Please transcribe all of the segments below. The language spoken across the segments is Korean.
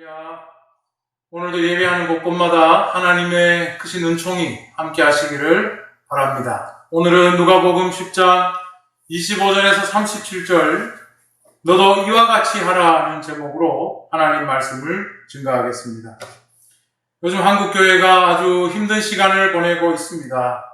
할렐루야. 오늘도 예배하는 곳곳마다 하나님의 크신 은총이 함께 하시기를 바랍니다. 오늘은 누가복음 10장 25절에서 37절 너도 이와 같이 하라는 제목으로 하나님 말씀을 증거하겠습니다. 요즘 한국교회가 아주 힘든 시간을 보내고 있습니다.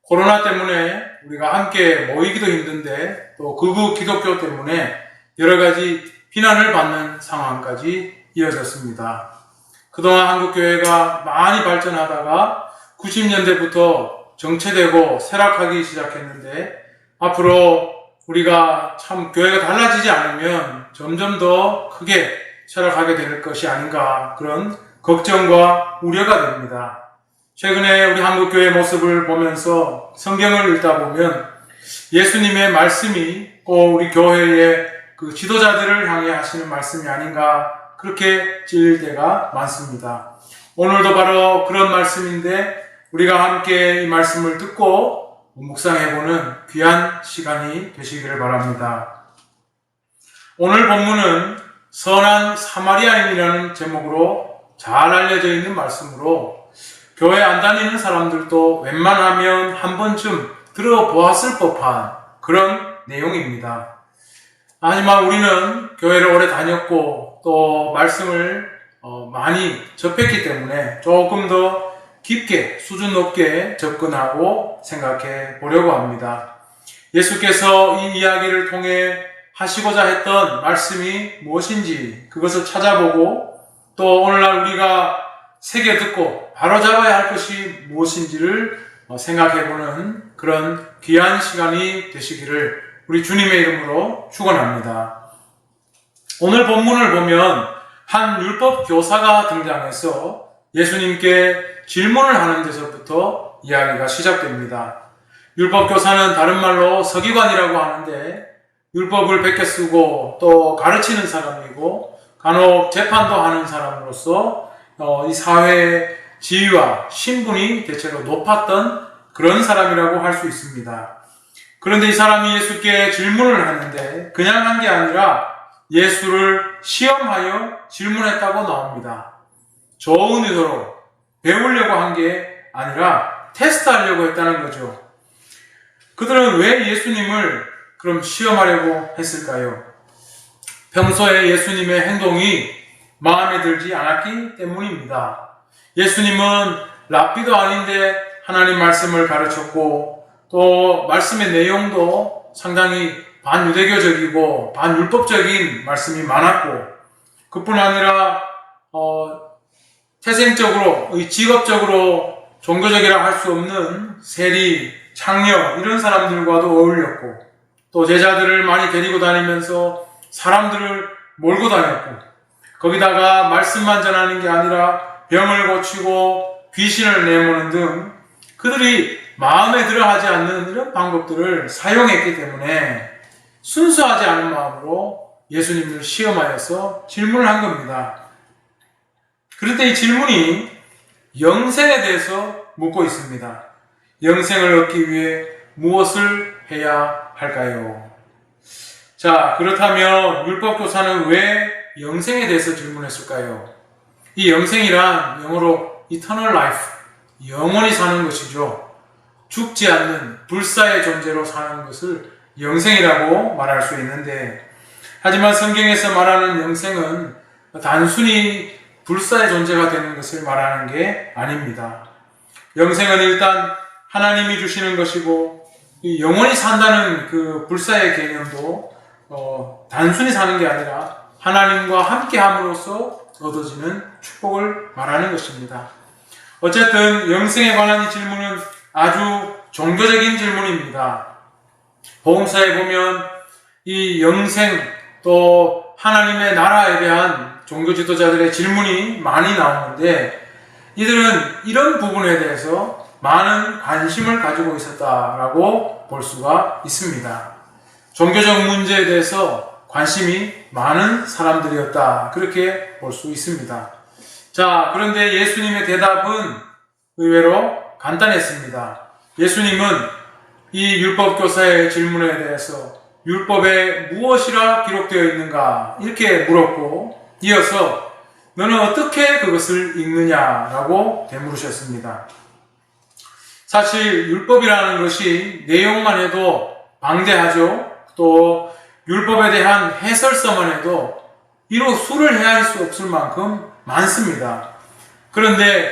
코로나 때문에 우리가 함께 모이기도 힘든데 또 극우 기독교 때문에 여러 가지 비난을 받는 상황까지 이어졌습니다. 그동안 한국교회가 많이 발전하다가 90년대부터 정체되고 쇠락하기 시작했는데 앞으로 우리가 참 교회가 달라지지 않으면 점점 더 크게 쇠락하게 될 것이 아닌가 그런 걱정과 우려가 됩니다. 최근에 우리 한국교회 모습을 보면서 성경을 읽다 보면 예수님의 말씀이 꼭 우리 교회의 그 지도자들을 향해 하시는 말씀이 아닌가 그렇게 찔릴 때가 많습니다. 오늘도 바로 그런 말씀인데 우리가 함께 이 말씀을 듣고 묵상해보는 귀한 시간이 되시기를 바랍니다. 오늘 본문은 선한 사마리아인이라는 제목으로 잘 알려져 있는 말씀으로 교회 안 다니는 사람들도 웬만하면 한 번쯤 들어보았을 법한 그런 내용입니다. 하지만 우리는 교회를 오래 다녔고 또 말씀을 많이 접했기 때문에 조금 더 깊게 수준 높게 접근하고 생각해 보려고 합니다. 예수께서 이 이야기를 통해 하시고자 했던 말씀이 무엇인지 그것을 찾아보고 또 오늘날 우리가 새겨 듣고 바로잡아야 할 것이 무엇인지를 생각해보는 그런 귀한 시간이 되시기를 우리 주님의 이름으로 축원합니다. 오늘 본문을 보면 한 율법 교사가 등장해서 예수님께 질문을 하는 데서부터 이야기가 시작됩니다. 율법 교사는 다른 말로 서기관이라고 하는데 율법을 베껴 쓰고 또 가르치는 사람이고 간혹 재판도 하는 사람으로서 이 사회의 지위와 신분이 대체로 높았던 그런 사람이라고 할 수 있습니다. 그런데 이 사람이 예수께 질문을 하는데 그냥 한 게 아니라 예수를 시험하여 질문했다고 나옵니다. 좋은 의도로 배우려고 한 게 아니라 테스트하려고 했다는 거죠. 그들은 왜 예수님을 그럼 시험하려고 했을까요? 평소에 예수님의 행동이 마음에 들지 않았기 때문입니다. 예수님은 랍비도 아닌데 하나님 말씀을 가르쳤고 또 말씀의 내용도 상당히 반유대교적이고 반율법적인 말씀이 많았고 그뿐 아니라 태생적으로 직업적으로 종교적이라 할 수 없는 세리, 창녀 이런 사람들과도 어울렸고 또 제자들을 많이 데리고 다니면서 사람들을 몰고 다녔고 거기다가 말씀만 전하는 게 아니라 병을 고치고 귀신을 내모는 등 그들이 마음에 들어 하지 않는 이런 방법들을 사용했기 때문에 순수하지 않은 마음으로 예수님을 시험하여서 질문을 한 겁니다. 그런데 이 질문이 영생에 대해서 묻고 있습니다. 영생을 얻기 위해 무엇을 해야 할까요? 자, 그렇다면 율법교사는 왜 영생에 대해서 질문했을까요? 이 영생이란 영어로 eternal life, 영원히 사는 것이죠. 죽지 않는 불사의 존재로 사는 것을 영생이라고 말할 수 있는데 하지만 성경에서 말하는 영생은 단순히 불사의 존재가 되는 것을 말하는 게 아닙니다. 영생은 일단 하나님이 주시는 것이고 영원히 산다는 그 불사의 개념도 단순히 사는 게 아니라 하나님과 함께함으로써 얻어지는 축복을 말하는 것입니다. 어쨌든 영생에 관한 이 질문은 아주 종교적인 질문입니다. 복음서에 보면 이 영생 또 하나님의 나라에 대한 종교 지도자들의 질문이 많이 나오는데 이들은 이런 부분에 대해서 많은 관심을 가지고 있었다라고 볼 수가 있습니다. 종교적 문제에 대해서 관심이 많은 사람들이었다 그렇게 볼 수 있습니다. 자, 그런데 예수님의 대답은 의외로 간단했습니다. 예수님은 이 율법교사의 질문에 대해서 율법에 무엇이라 기록되어 있는가 이렇게 물었고 이어서 너는 어떻게 그것을 읽느냐라고 되물으셨습니다. 사실 율법이라는 것이 내용만 해도 방대하죠. 또 율법에 대한 해설서만 해도 이로 수를 헤아릴 수 없을 만큼 많습니다. 그런데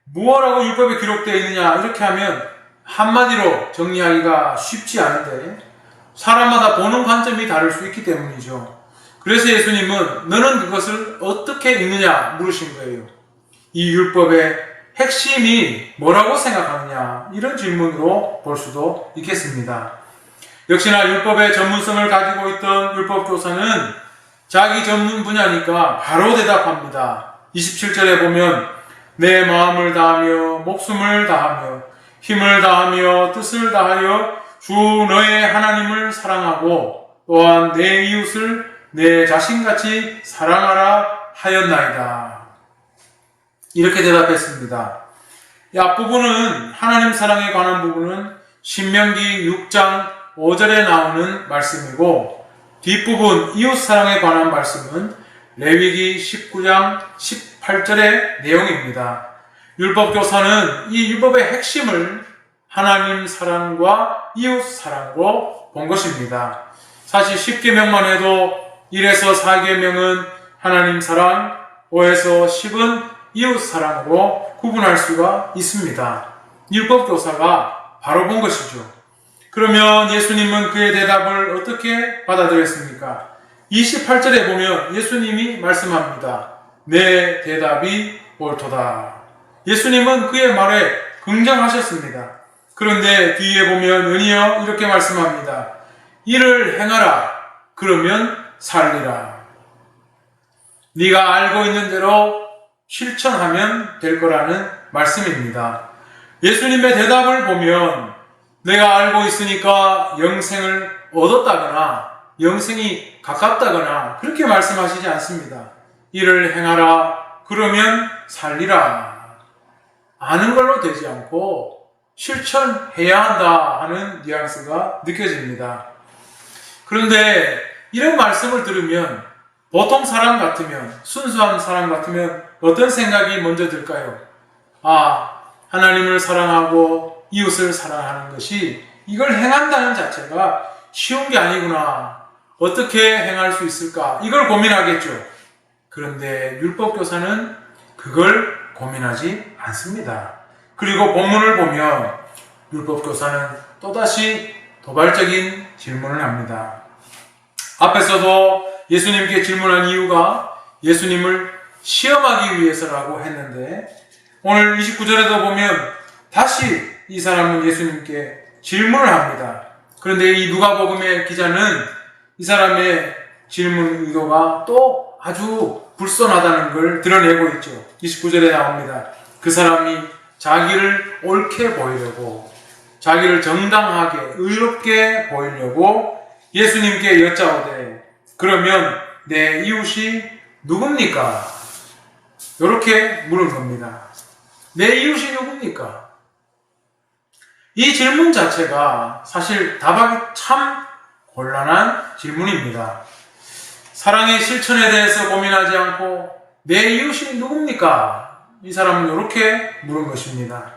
무엇라고 율법에 기록되어 있느냐 이렇게 하면 한마디로 정리하기가 쉽지 않은데 사람마다 보는 관점이 다를 수 있기 때문이죠. 그래서 예수님은 너는 그것을 어떻게 읽느냐 물으신 거예요. 이 율법의 핵심이 뭐라고 생각하느냐 이런 질문으로 볼 수도 있겠습니다. 역시나 율법의 전문성을 가지고 있던 율법교사는 자기 전문 분야니까 바로 대답합니다. 27절에 보면 내 마음을 다하며 목숨을 다하며 힘을 다하며 뜻을 다하여 주 너의 하나님을 사랑하고 또한 내 이웃을 내 자신같이 사랑하라 하였나이다. 이렇게 대답했습니다. 이 앞부분은 하나님 사랑에 관한 부분은 신명기 6장 5절에 나오는 말씀이고 뒷부분 이웃 사랑에 관한 말씀은 레위기 19장 18절의 내용입니다. 율법교사는 이 율법의 핵심을 하나님 사랑과 이웃 사랑으로 본 것입니다. 사실 10계명만 해도 1에서 4계명은 하나님 사랑, 5에서 10은 이웃 사랑으로 구분할 수가 있습니다. 율법교사가 바로 본 것이죠. 그러면 예수님은 그의 대답을 어떻게 받아들였습니까? 28절에 보면 예수님이 말씀합니다. 내 대답이 옳도다. 예수님은 그의 말에 긍정하셨습니다. 그런데 뒤에 보면 은희여 이렇게 말씀합니다. 이를 행하라. 그러면 살리라. 네가 알고 있는 대로 실천하면 될 거라는 말씀입니다. 예수님의 대답을 보면 내가 알고 있으니까 영생을 얻었다거나 영생이 가깝다거나 그렇게 말씀하시지 않습니다. 이를 행하라. 그러면 살리라. 아는 걸로 되지 않고 실천해야 한다 하는 뉘앙스가 느껴집니다. 그런데 이런 말씀을 들으면 보통 사람 같으면, 순수한 사람 같으면 어떤 생각이 먼저 들까요? 하나님을 사랑하고 이웃을 사랑하는 것이 이걸 행한다는 자체가 쉬운 게 아니구나. 어떻게 행할 수 있을까? 이걸 고민하겠죠. 그런데 율법교사는 그걸 고민하지 않습니다. 그리고 본문을 보면 율법교사는 또다시 도발적인 질문을 합니다. 앞에서도 예수님께 질문한 이유가 예수님을 시험하기 위해서라고 했는데 오늘 29절에도 보면 다시 이 사람은 예수님께 질문을 합니다. 그런데 이 누가복음의 기자는 이 사람의 질문 의도가 또 아주 불손하다는 걸 드러내고 있죠. 29절에 나옵니다. 그 사람이 자기를 옳게 보이려고, 자기를 정당하게 의롭게 보이려고 예수님께 여짜오되 그러면 내 이웃이 누굽니까? 이렇게 물은 겁니다. 내 이웃이 누굽니까? 이 질문 자체가 사실 답하기 참 곤란한 질문입니다. 사랑의 실천에 대해서 고민하지 않고 내 이웃이 누굽니까? 이 사람은 이렇게 물은 것입니다.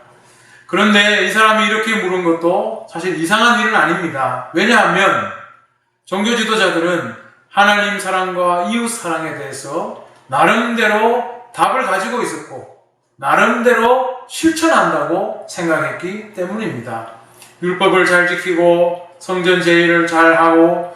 그런데 이 사람이 이렇게 물은 것도 사실 이상한 일은 아닙니다. 왜냐하면 종교 지도자들은 하나님 사랑과 이웃 사랑에 대해서 나름대로 답을 가지고 있었고 나름대로 실천한다고 생각했기 때문입니다. 율법을 잘 지키고 성전 제의를 잘 하고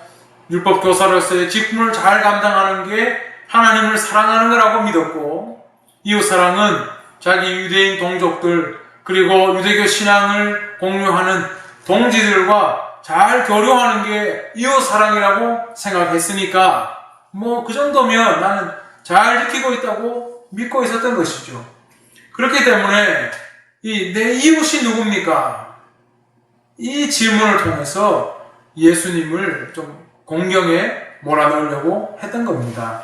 율법 교사로서의 직분을 잘 감당하는 게 하나님을 사랑하는 거라고 믿었고 이웃 사랑은 자기 유대인 동족들 그리고 유대교 신앙을 공유하는 동지들과 잘 교류하는 게 이웃 사랑이라고 생각했으니까 그 정도면 나는 잘 지키고 있다고 믿고 있었던 것이죠. 그렇기 때문에 내 이웃이 누굽니까? 이 질문을 통해서 예수님을 좀 공경에 몰아넣으려고 했던 겁니다.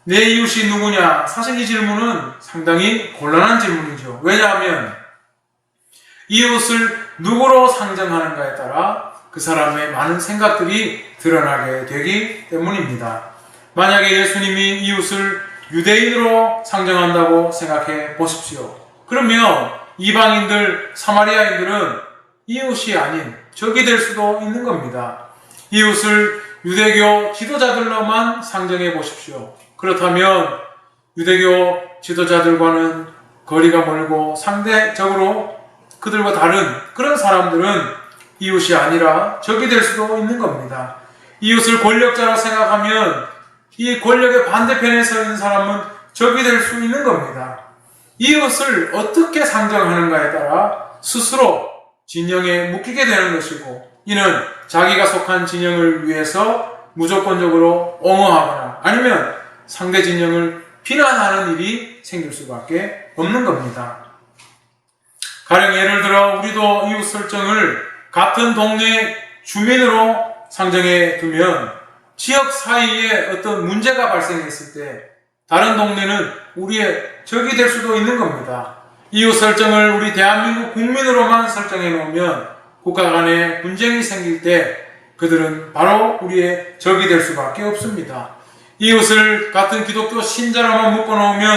내 이웃이 누구냐? 사실 이 질문은 상당히 곤란한 질문이죠. 왜냐하면 이웃을 누구로 상정하는가에 따라 그 사람의 많은 생각들이 드러나게 되기 때문입니다. 만약에 예수님이 이웃을 유대인으로 상정한다고 생각해 보십시오. 그러면 이방인들, 사마리아인들은 이웃이 아닌 적이 될 수도 있는 겁니다. 이웃을 유대교 지도자들로만 상정해 보십시오. 그렇다면 유대교 지도자들과는 거리가 멀고 상대적으로 그들과 다른 그런 사람들은 이웃이 아니라 적이 될 수도 있는 겁니다. 이웃을 권력자로 생각하면 이 권력의 반대편에 서 있는 사람은 적이 될 수 있는 겁니다. 이웃을 어떻게 상정하는가에 따라 스스로 진영에 묶이게 되는 것이고, 이는 자기가 속한 진영을 위해서 무조건적으로 옹호하거나 아니면 상대 진영을 비난하는 일이 생길 수밖에 없는 겁니다. 가령 예를 들어 우리도 이웃 설정을 같은 동네 주민으로 상정해 두면 지역 사이에 어떤 문제가 발생했을 때 다른 동네는 우리의 적이 될 수도 있는 겁니다. 이웃 설정을 우리 대한민국 국민으로만 설정해 놓으면 국가 간에 분쟁이 생길 때 그들은 바로 우리의 적이 될 수밖에 없습니다. 이웃을 같은 기독교 신자로만 묶어 놓으면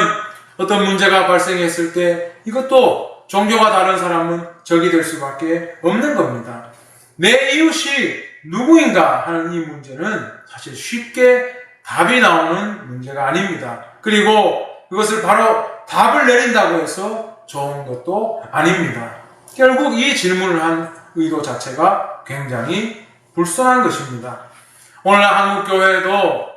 어떤 문제가 발생했을 때 이것도 종교가 다른 사람은 적이 될 수밖에 없는 겁니다. 내 이웃이 누구인가 하는 이 문제는 사실 쉽게 답이 나오는 문제가 아닙니다. 그리고 그것을 바로 답을 내린다고 해서 좋은 것도 아닙니다. 결국 이 질문을 한 의도 자체가 굉장히 불순한 것입니다. 오늘날 한국교회도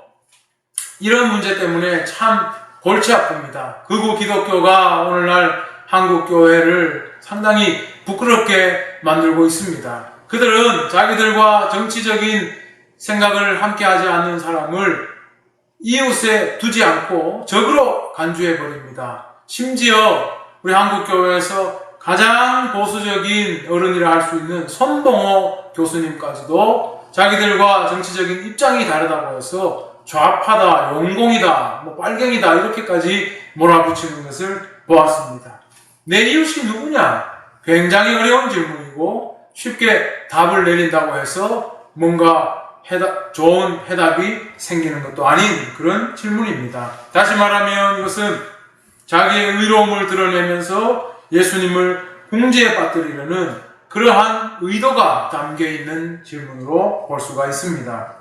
이런 문제 때문에 참 골치 아픕니다. 극우 기독교가 오늘날 한국교회를 상당히 부끄럽게 만들고 있습니다. 그들은 자기들과 정치적인 생각을 함께하지 않는 사람을 이웃에 두지 않고 적으로 간주해버립니다. 심지어 우리 한국교회에서 가장 보수적인 어른이라 할 수 있는 손봉호 교수님까지도 자기들과 정치적인 입장이 다르다고 해서 좌파다, 용공이다, 빨갱이다 이렇게까지 몰아붙이는 것을 보았습니다. 내 이웃이 누구냐? 굉장히 어려운 질문이고 쉽게 답을 내린다고 해서 뭔가 좋은 해답이 생기는 것도 아닌 그런 질문입니다. 다시 말하면 이것은 자기의 의로움을 드러내면서 예수님을 궁지에 빠뜨리려는 그러한 의도가 담겨있는 질문으로 볼 수가 있습니다.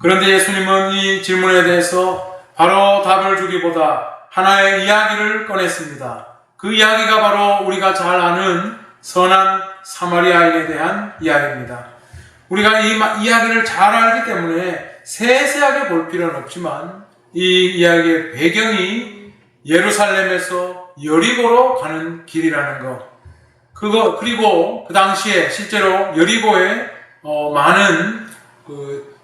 그런데 예수님은 이 질문에 대해서 바로 답을 주기보다 하나의 이야기를 꺼냈습니다. 그 이야기가 바로 우리가 잘 아는 선한 사마리아인에 대한 이야기입니다. 우리가 이 이야기를 잘 알기 때문에 세세하게 볼 필요는 없지만 이 이야기의 배경이 예루살렘에서 여리고로 가는 길이라는 것, 그리고 그 당시에 실제로 여리고에 많은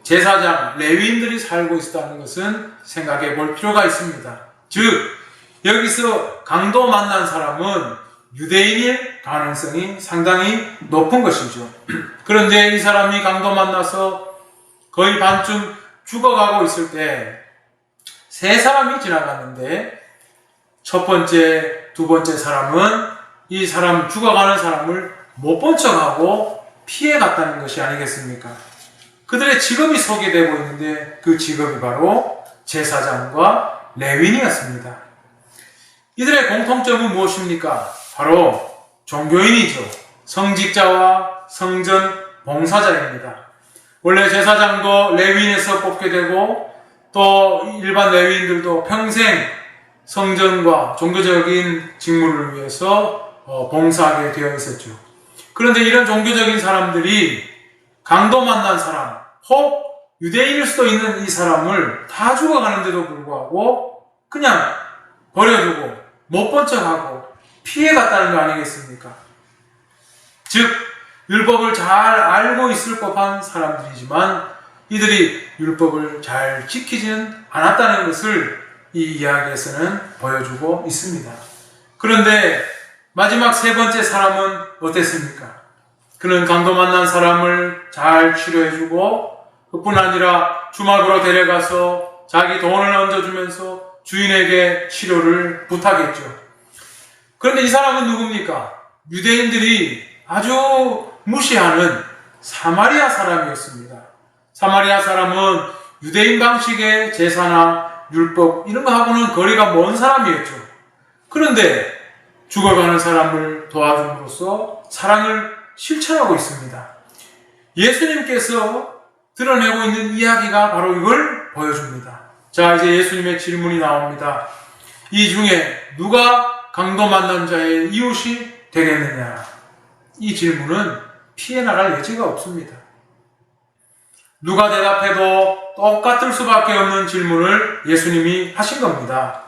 제사장, 레위인들이 살고 있었다는 것은 생각해 볼 필요가 있습니다. 즉, 여기서 강도 만난 사람은 유대인일 가능성이 상당히 높은 것이죠. 그런데 이 사람이 강도 만나서 거의 반쯤 죽어가고 있을 때 세 사람이 지나갔는데 첫 번째, 두 번째 사람은 이 사람 죽어가는 사람을 못 본 척하고 피해 갔다는 것이 아니겠습니까? 그들의 직업이 소개되고 있는데 그 직업이 바로 제사장과 레위인이었습니다. 이들의 공통점은 무엇입니까? 바로 종교인이죠. 성직자와 성전 봉사자입니다. 원래 제사장도 레위인에서 뽑게 되고 또 일반 레위인들도 평생 성전과 종교적인 직무를 위해서 봉사하게 되어 있었죠. 그런데 이런 종교적인 사람들이 강도 만난 사람, 혹 유대인일 수도 있는 이 사람을 다 죽어가는데도 불구하고 그냥 버려두고 못 본 척하고 피해갔다는 거 아니겠습니까? 즉, 율법을 잘 알고 있을 법한 사람들이지만 이들이 율법을 잘 지키지는 않았다는 것을 이 이야기에서는 보여주고 있습니다. 그런데 마지막 세 번째 사람은 어땠습니까? 그는 강도 만난 사람을 잘 치료해주고 그뿐 아니라 주막으로 데려가서 자기 돈을 얹어주면서 주인에게 치료를 부탁했죠. 그런데 이 사람은 누굽니까? 유대인들이 아주 무시하는 사마리아 사람이었습니다. 사마리아 사람은 유대인 방식의 제사나 율법 이런 거하고는 거리가 먼 사람이었죠. 그런데 죽어가는 사람을 도와줌으로써 사랑을 실천하고 있습니다. 예수님께서 드러내고 있는 이야기가 바로 이걸 보여줍니다. 자, 이제 예수님의 질문이 나옵니다. 이 중에 누가 강도 만난 자의 이웃이 되겠느냐? 이 질문은 피해 나갈 여지가 없습니다. 누가 대답해도 똑같을 수밖에 없는 질문을 예수님이 하신 겁니다.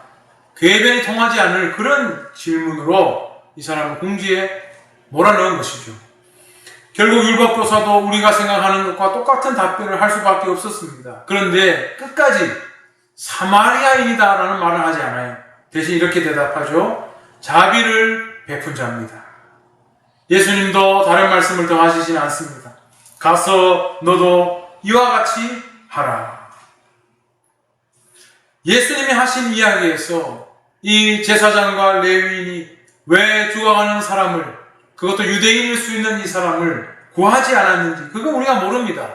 궤변이 통하지 않을 그런 질문으로 이 사람을 궁지에 몰아넣은 것이죠. 결국 율법교사도 우리가 생각하는 것과 똑같은 답변을 할 수밖에 없었습니다. 그런데 끝까지 사마리아인이다라는 말을 하지 않아요. 대신 이렇게 대답하죠. 자비를 베푼 자입니다. 예수님도 다른 말씀을 더 하시진 않습니다. 가서 너도 이와 같이 하라. 예수님이 하신 이야기에서 이 제사장과 레위인이 왜 죽어가는 사람을, 그것도 유대인일 수 있는 이 사람을 구하지 않았는지 그건 우리가 모릅니다.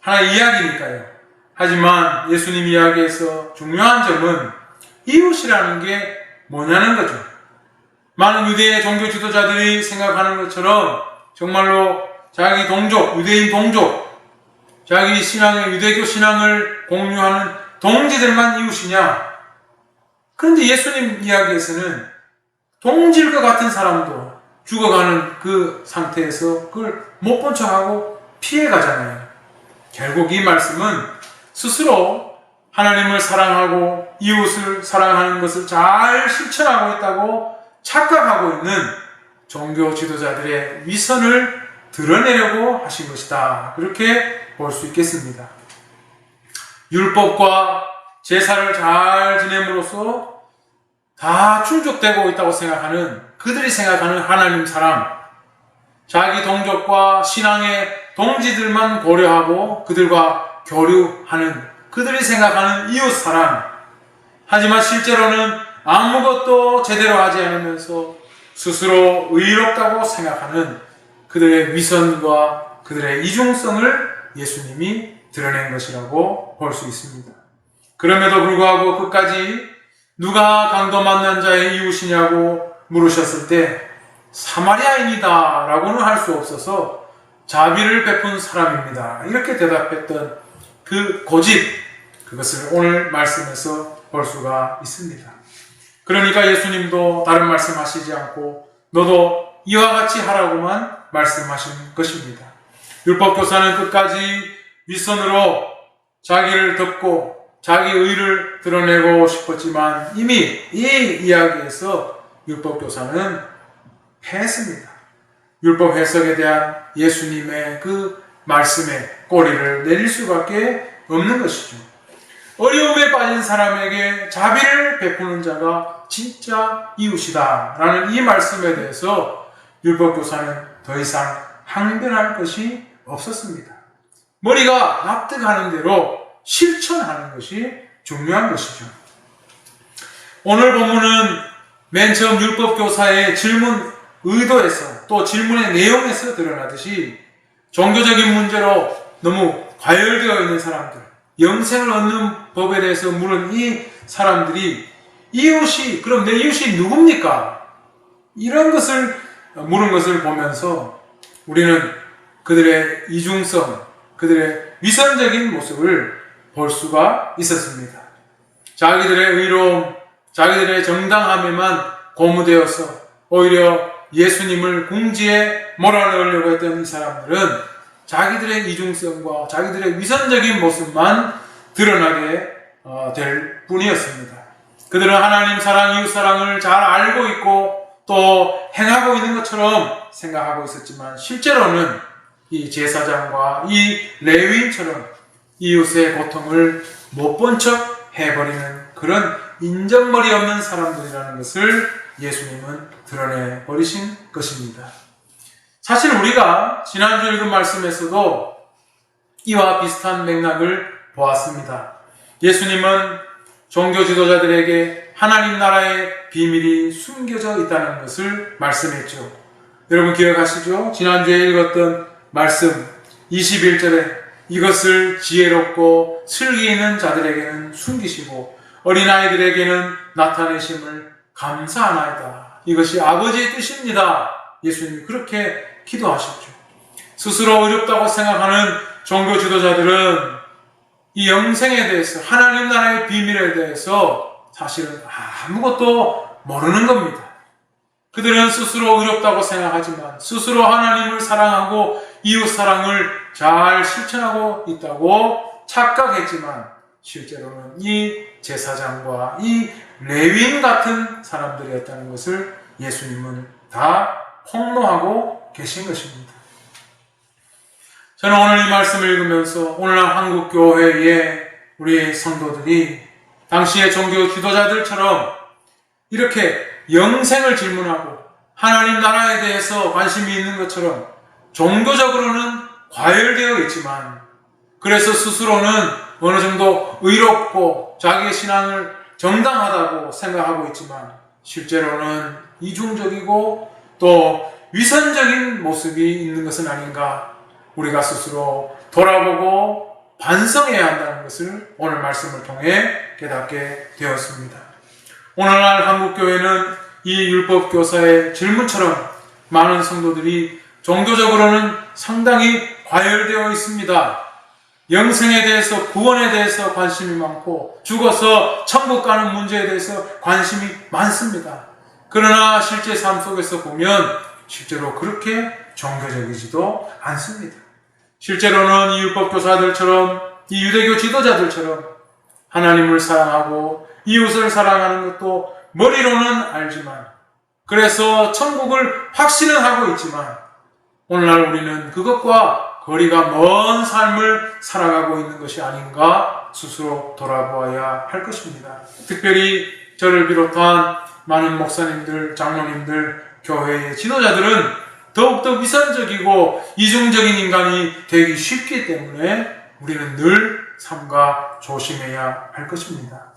하나의 이야기니까요. 하지만 예수님 이야기에서 중요한 점은 이웃이라는 게 뭐냐는 거죠. 많은 유대의 종교 지도자들이 생각하는 것처럼 정말로 자기 동족, 유대인 동족, 자기 신앙의 유대교 신앙을 공유하는 동지들만 이웃이냐? 그런데 예수님 이야기에서는 동질과 같은 사람도 죽어가는 그 상태에서 그걸 못 본 척하고 피해가잖아요. 결국 이 말씀은 스스로 하나님을 사랑하고 이웃을 사랑하는 것을 잘 실천하고 있다고 착각하고 있는 종교 지도자들의 위선을 드러내려고 하신 것이다. 그렇게 볼 수 있겠습니다. 율법과 제사를 잘 지냄으로써 다 충족되고 있다고 생각하는 그들이 생각하는 하나님 사랑, 자기 동족과 신앙의 동지들만 고려하고 그들과 교류하는 그들이 생각하는 이웃 사랑, 하지만 실제로는 아무것도 제대로 하지 않으면서 스스로 의롭다고 생각하는 그들의 위선과 그들의 이중성을 예수님이 드러낸 것이라고 볼 수 있습니다. 그럼에도 불구하고 끝까지 누가 강도 만난 자의 이웃이냐고 물으셨을 때 사마리아인이다 라고는 할 수 없어서 자비를 베푼 사람입니다. 이렇게 대답했던 그 고집, 그것을 오늘 말씀에서 볼 수가 있습니다. 그러니까 예수님도 다른 말씀하시지 않고 너도 이와 같이 하라고만 말씀하신 것입니다. 율법교사는 끝까지 윗선으로 자기를 덮고 자기 의를 드러내고 싶었지만 이미 이 이야기에서 율법교사는 패했습니다. 율법 해석에 대한 예수님의 그 말씀에 꼬리를 내릴 수밖에 없는 것이죠. 어려움에 빠진 사람에게 자비를 베푸는 자가 진짜 이웃이다 라는 이 말씀에 대해서 율법교사는 더 이상 항변할 것이 없었습니다. 머리가 납득하는 대로 실천하는 것이 중요한 것이죠. 오늘 본문은 맨 처음 율법교사의 질문 의도에서 또 질문의 내용에서 드러나듯이 종교적인 문제로 너무 과열되어 있는 사람들, 영생을 얻는 법에 대해서 물은 이 사람들이 이웃이, 그럼 내 이웃이 누굽니까? 이런 것을 물은 것을 보면서 우리는 그들의 이중성, 그들의 위선적인 모습을 볼 수가 있었습니다. 자기들의 의로움, 자기들의 정당함에만 고무되어서 오히려 예수님을 궁지에 몰아넣으려고 했던 이 사람들은 자기들의 이중성과 자기들의 위선적인 모습만 드러나게 될 뿐이었습니다. 그들은 하나님 사랑, 이웃 사랑을 잘 알고 있고 또 행하고 있는 것처럼 생각하고 있었지만 실제로는 이 제사장과 이 레위인처럼 이웃의 고통을 못 본 척 해버리는 그런 인정머리 없는 사람들이라는 것을 예수님은 드러내 버리신 것입니다. 사실 우리가 지난주 읽은 말씀에서도 이와 비슷한 맥락을 보았습니다. 예수님은 종교 지도자들에게 하나님 나라의 비밀이 숨겨져 있다는 것을 말씀했죠. 여러분 기억하시죠? 지난주에 읽었던 말씀 21절에 이것을 지혜롭고 슬기 있는 자들에게는 숨기시고 어린아이들에게는 나타내심을 감사하나이다. 이것이 아버지의 뜻입니다. 예수님이 그렇게 기도하셨죠. 스스로 어렵다고 생각하는 종교 지도자들은 이 영생에 대해서, 하나님 나라의 비밀에 대해서 사실은 아무것도 모르는 겁니다. 그들은 스스로 어렵다고 생각하지만 스스로 하나님을 사랑하고 이웃 사랑을 잘 실천하고 있다고 착각했지만 실제로는 이 제사장과 이 레위인 같은 사람들이었다는 것을 예수님은 다 폭로하고 계신 것입니다. 저는 오늘 이 말씀을 읽으면서 오늘날 한국교회의 우리 성도들이 당시의 종교 지도자들처럼 이렇게 영생을 질문하고 하나님 나라에 대해서 관심이 있는 것처럼 종교적으로는 과열되어 있지만 그래서 스스로는 어느 정도 의롭고 자기의 신앙을 정당하다고 생각하고 있지만 실제로는 이중적이고 또 위선적인 모습이 있는 것은 아닌가, 우리가 스스로 돌아보고 반성해야 한다는 것을 오늘 말씀을 통해 깨닫게 되었습니다. 오늘날 한국교회는 이 율법교사의 질문처럼 많은 성도들이 종교적으로는 상당히 과열되어 있습니다. 영생에 대해서, 구원에 대해서 관심이 많고 죽어서 천국 가는 문제에 대해서 관심이 많습니다. 그러나 실제 삶 속에서 보면 실제로 그렇게 종교적이지도 않습니다. 실제로는 이 율법교사들처럼, 이 유대교 지도자들처럼 하나님을 사랑하고 이웃을 사랑하는 것도 머리로는 알지만, 그래서 천국을 확신은 하고 있지만 오늘날 우리는 그것과 거리가 먼 삶을 살아가고 있는 것이 아닌가 스스로 돌아보아야 할 것입니다. 특별히 저를 비롯한 많은 목사님들, 장로님들, 교회의 지도자들은 더욱더 위선적이고 이중적인 인간이 되기 쉽기 때문에 우리는 늘 삼가 조심해야 할 것입니다.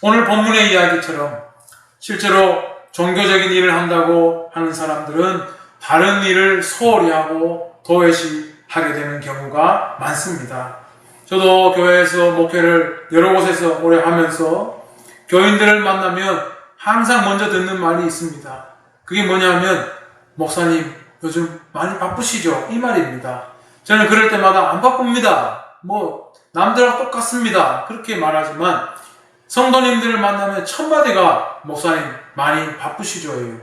오늘 본문의 이야기처럼 실제로 종교적인 일을 한다고 하는 사람들은 다른 일을 소홀히 하고 도외시하게 되는 경우가 많습니다. 저도 교회에서 목회를 여러 곳에서 오래 하면서 교인들을 만나면 항상 먼저 듣는 말이 있습니다. 그게 뭐냐면, 목사님 요즘 많이 바쁘시죠? 이 말입니다. 저는 그럴 때마다 안 바쁩니다. 남들하고 똑같습니다. 그렇게 말하지만 성도님들을 만나면 첫 마디가 목사님 많이 바쁘시죠예요.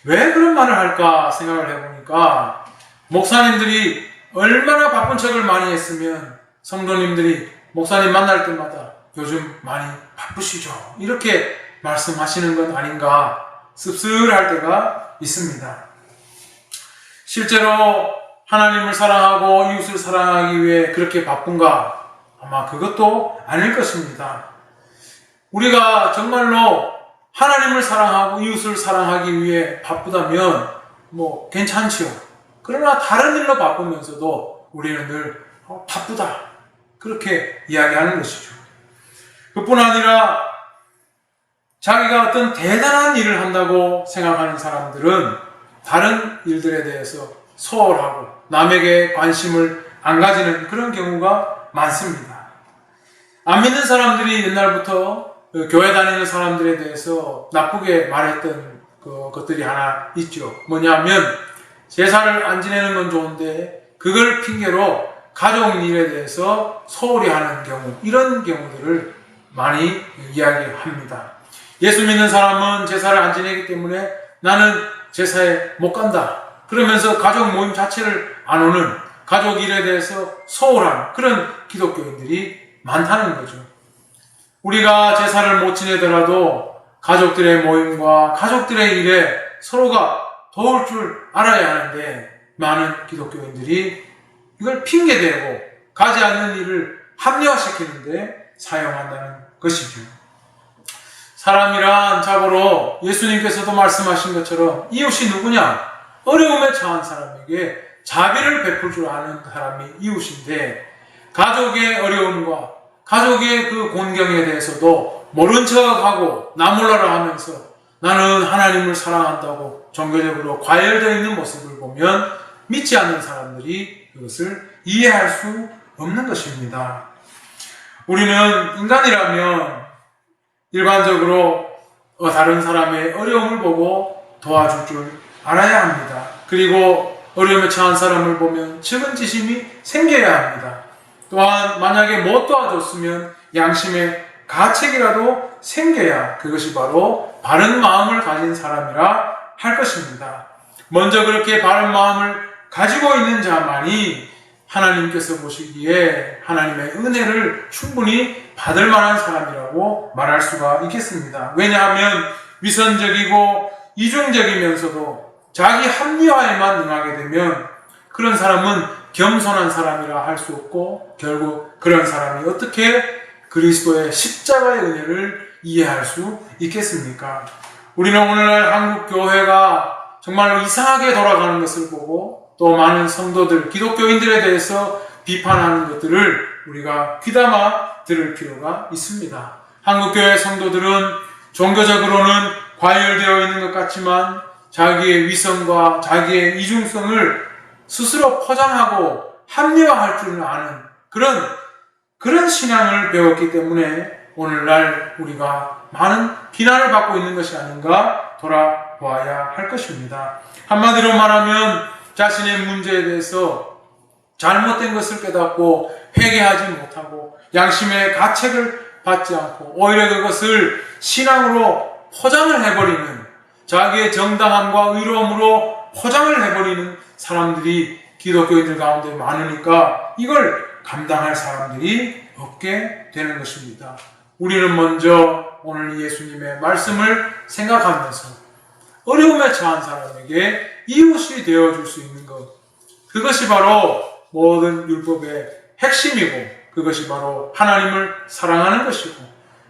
왜 그런 말을 할까 생각을 해보니까 목사님들이 얼마나 바쁜 척을 많이 했으면 성도님들이 목사님 만날 때마다 요즘 많이 바쁘시죠? 이렇게 말씀하시는 건 아닌가 씁쓸할 때가 있습니다. 실제로 하나님을 사랑하고 이웃을 사랑하기 위해 그렇게 바쁜가? 아마 그것도 아닐 것입니다. 우리가 정말로 하나님을 사랑하고 이웃을 사랑하기 위해 바쁘다면 괜찮지요. 그러나 다른 일로 바쁘면서도 우리는 늘 바쁘다, 그렇게 이야기하는 것이죠. 그뿐 아니라 자기가 어떤 대단한 일을 한다고 생각하는 사람들은 다른 일들에 대해서 소홀하고 남에게 관심을 안 가지는 그런 경우가 많습니다. 안 믿는 사람들이 옛날부터 교회 다니는 사람들에 대해서 나쁘게 말했던 것들이 하나 있죠. 뭐냐면 제사를 안 지내는 건 좋은데 그걸 핑계로 가족 일에 대해서 소홀히 하는 경우, 이런 경우들을 많이 이야기합니다. 예수 믿는 사람은 제사를 안 지내기 때문에 나는 제사에 못 간다, 그러면서 가족 모임 자체를 안 오는, 가족 일에 대해서 소홀한 그런 기독교인들이 많다는 거죠. 우리가 제사를 못 지내더라도 가족들의 모임과 가족들의 일에 서로가 도울 줄 알아야 하는데 많은 기독교인들이 이걸 핑계대고 가지 않는 일을 합리화시키는데 사용한다는 것이죠. 사람이란 자고로 예수님께서도 말씀하신 것처럼 이웃이 누구냐? 어려움에 처한 사람에게 자비를 베풀 줄 아는 사람이 이웃인데, 가족의 어려움과 가족의 그 곤경에 대해서도 모른 척하고 나 몰라라 하면서 나는 하나님을 사랑한다고 종교적으로 과열되어 있는 모습을 보면 믿지 않는 사람들이 그것을 이해할 수 없는 것입니다. 우리는 인간이라면 일반적으로 다른 사람의 어려움을 보고 도와줄 줄 알아야 합니다. 그리고 어려움에 처한 사람을 보면 측은지심이 생겨야 합니다. 또한 만약에 못 도와줬으면 양심의 가책이라도 생겨야 그것이 바로 바른 마음을 가진 사람이라 할 것입니다. 먼저 그렇게 바른 마음을 가지고 있는 자만이 하나님께서 보시기에 하나님의 은혜를 충분히 받을 만한 사람이라고 말할 수가 있겠습니다. 왜냐하면 위선적이고 이중적이면서도 자기 합리화에만 응하게 되면 그런 사람은 겸손한 사람이라 할 수 없고 결국 그런 사람이 어떻게 그리스도의 십자가의 은혜를 이해할 수 있겠습니까? 우리는 오늘날 한국 교회가 정말로 이상하게 돌아가는 것을 보고 또 많은 성도들, 기독교인들에 대해서 비판하는 것들을 우리가 귀담아 들을 필요가 있습니다. 한국교회 성도들은 종교적으로는 과열되어 있는 것 같지만 자기의 위선과 자기의 이중성을 스스로 포장하고 합리화할 줄 아는 그런 신앙을 배웠기 때문에 오늘날 우리가 많은 비난을 받고 있는 것이 아닌가 돌아보아야 할 것입니다. 한마디로 말하면 자신의 문제에 대해서 잘못된 것을 깨닫고 회개하지 못하고 양심의 가책을 받지 않고 오히려 그것을 신앙으로 포장을 해버리는 자기의 정당함과 의로움으로 포장을 해버리는 사람들이 기독교인들 가운데 많으니까 이걸 감당할 사람들이 없게 되는 것입니다. 우리는 먼저 오늘 예수님의 말씀을 생각하면서 어려움에 처한 사람에게 이웃이 되어줄 수 있는 것, 그것이 바로 모든 율법의 핵심이고 그것이 바로 하나님을 사랑하는 것이고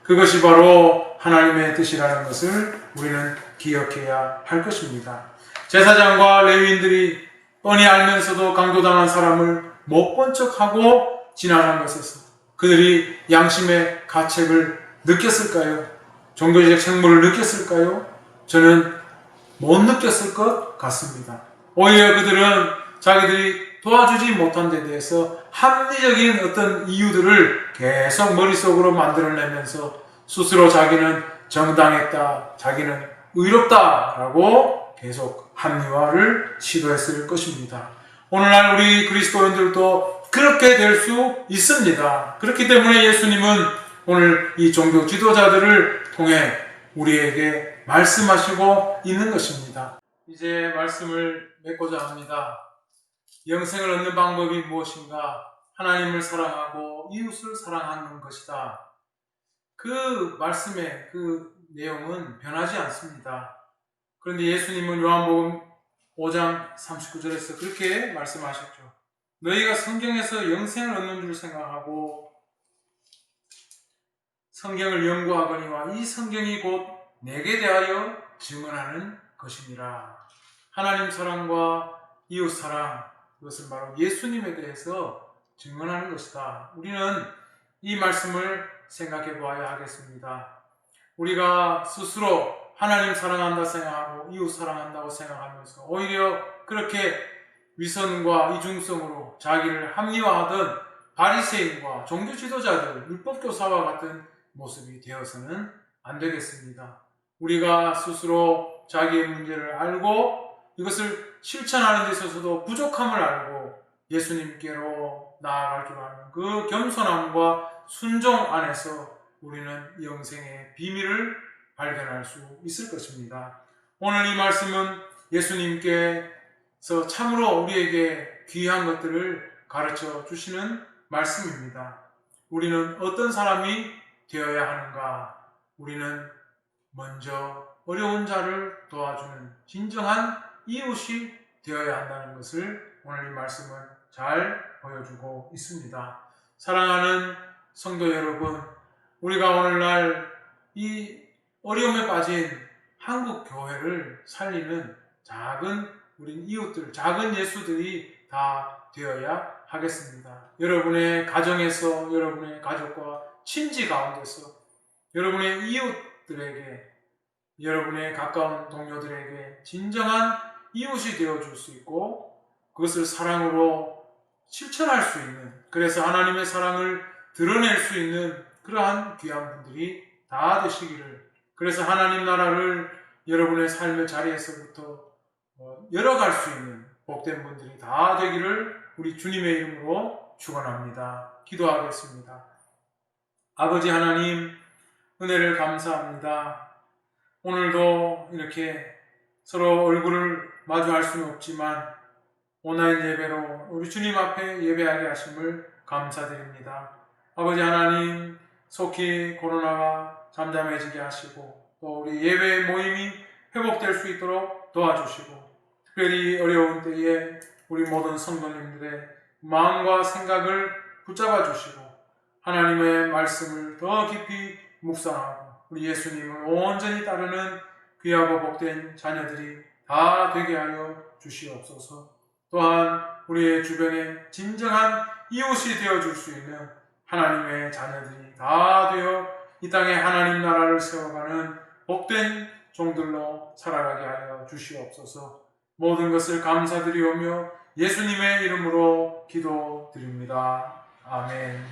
그것이 바로 하나님의 뜻이라는 것을 우리는 기억해야 할 것입니다. 제사장과 레위인들이 뻔히 알면서도 강도당한 사람을 못 본 척하고 지나간 것에서 그들이 양심의 가책을 느꼈을까요? 종교적 책무를 느꼈을까요? 저는 못 느꼈을 것 같습니다. 오히려 그들은 자기들이 도와주지 못한 데 대해서 합리적인 어떤 이유들을 계속 머릿속으로 만들어내면서 스스로 자기는 정당했다, 자기는 의롭다라고 계속 합리화를 시도했을 것입니다. 오늘날 우리 그리스도인들도 그렇게 될 수 있습니다. 그렇기 때문에 예수님은 오늘 이 종교 지도자들을 통해 우리에게 말씀하시고 있는 것입니다. 이제 말씀을 맺고자 합니다. 영생을 얻는 방법이 무엇인가? 하나님을 사랑하고 이웃을 사랑하는 것이다. 그 말씀의 그 내용은 변하지 않습니다. 그런데 예수님은 요한복음 5장 39절에서 그렇게 말씀하셨죠. 너희가 성경에서 영생을 얻는 줄 생각하고 성경을 연구하거니와 이 성경이 곧 내게 대하여 증언하는 것이니라. 하나님 사랑과 이웃 사랑, 그것은 바로 예수님에 대해서 증언하는 것이다. 우리는 이 말씀을 생각해 보아야 하겠습니다. 우리가 스스로 하나님 사랑한다 생각하고 이웃 사랑한다고 생각하면서 오히려 그렇게 위선과 이중성으로 자기를 합리화하던 바리새인과 종교 지도자들, 율법교사와 같은 모습이 되어서는 안 되겠습니다. 우리가 스스로 자기의 문제를 알고 이것을 실천하는 데 있어서도 부족함을 알고 예수님께로 나아갈 줄 아는 그 겸손함과 순종 안에서 우리는 영생의 비밀을 발견할 수 있을 것입니다. 오늘 이 말씀은 예수님께서 참으로 우리에게 귀한 것들을 가르쳐 주시는 말씀입니다. 우리는 어떤 사람이 되어야 하는가? 우리는 먼저 어려운 자를 도와주는 진정한 이웃이 되어야 한다는 것을 오늘 이 말씀은 잘 보여주고 있습니다. 사랑하는 성도 여러분, 우리가 오늘날 이 어려움에 빠진 한국 교회를 살리는 작은 우리 이웃들, 작은 예수들이 다 되어야 하겠습니다. 여러분의 가정에서, 여러분의 가족과 친지 가운데서, 여러분의 이웃들에게, 여러분의 가까운 동료들에게 진정한 이웃이 되어줄 수 있고 그것을 사랑으로 실천할 수 있는, 그래서 하나님의 사랑을 드러낼 수 있는 그러한 귀한 분들이 다 되시기를, 그래서 하나님 나라를 여러분의 삶의 자리에서부터 열어갈 수 있는 복된 분들이 다 되기를 우리 주님의 이름으로 축원합니다. 기도하겠습니다. 아버지 하나님, 은혜를 감사합니다. 오늘도 이렇게 서로 얼굴을 마주할 수는 없지만 온라인 예배로 우리 주님 앞에 예배하게 하심을 감사드립니다. 아버지 하나님, 속히 코로나가 잠잠해지게 하시고 또 우리 예배 모임이 회복될 수 있도록 도와주시고, 특별히 어려운 때에 우리 모든 성도님들의 마음과 생각을 붙잡아 주시고 하나님의 말씀을 더 깊이 묵상하고 우리 예수님을 온전히 따르는 귀하고 복된 자녀들이 다 되게 하여 주시옵소서. 또한 우리의 주변에 진정한 이웃이 되어줄 수 있는 하나님의 자녀들이 다 되어 이 땅에 하나님 나라를 세워가는 복된 종들로 살아가게 하여 주시옵소서. 모든 것을 감사드리오며 예수님의 이름으로 기도드립니다. 아멘.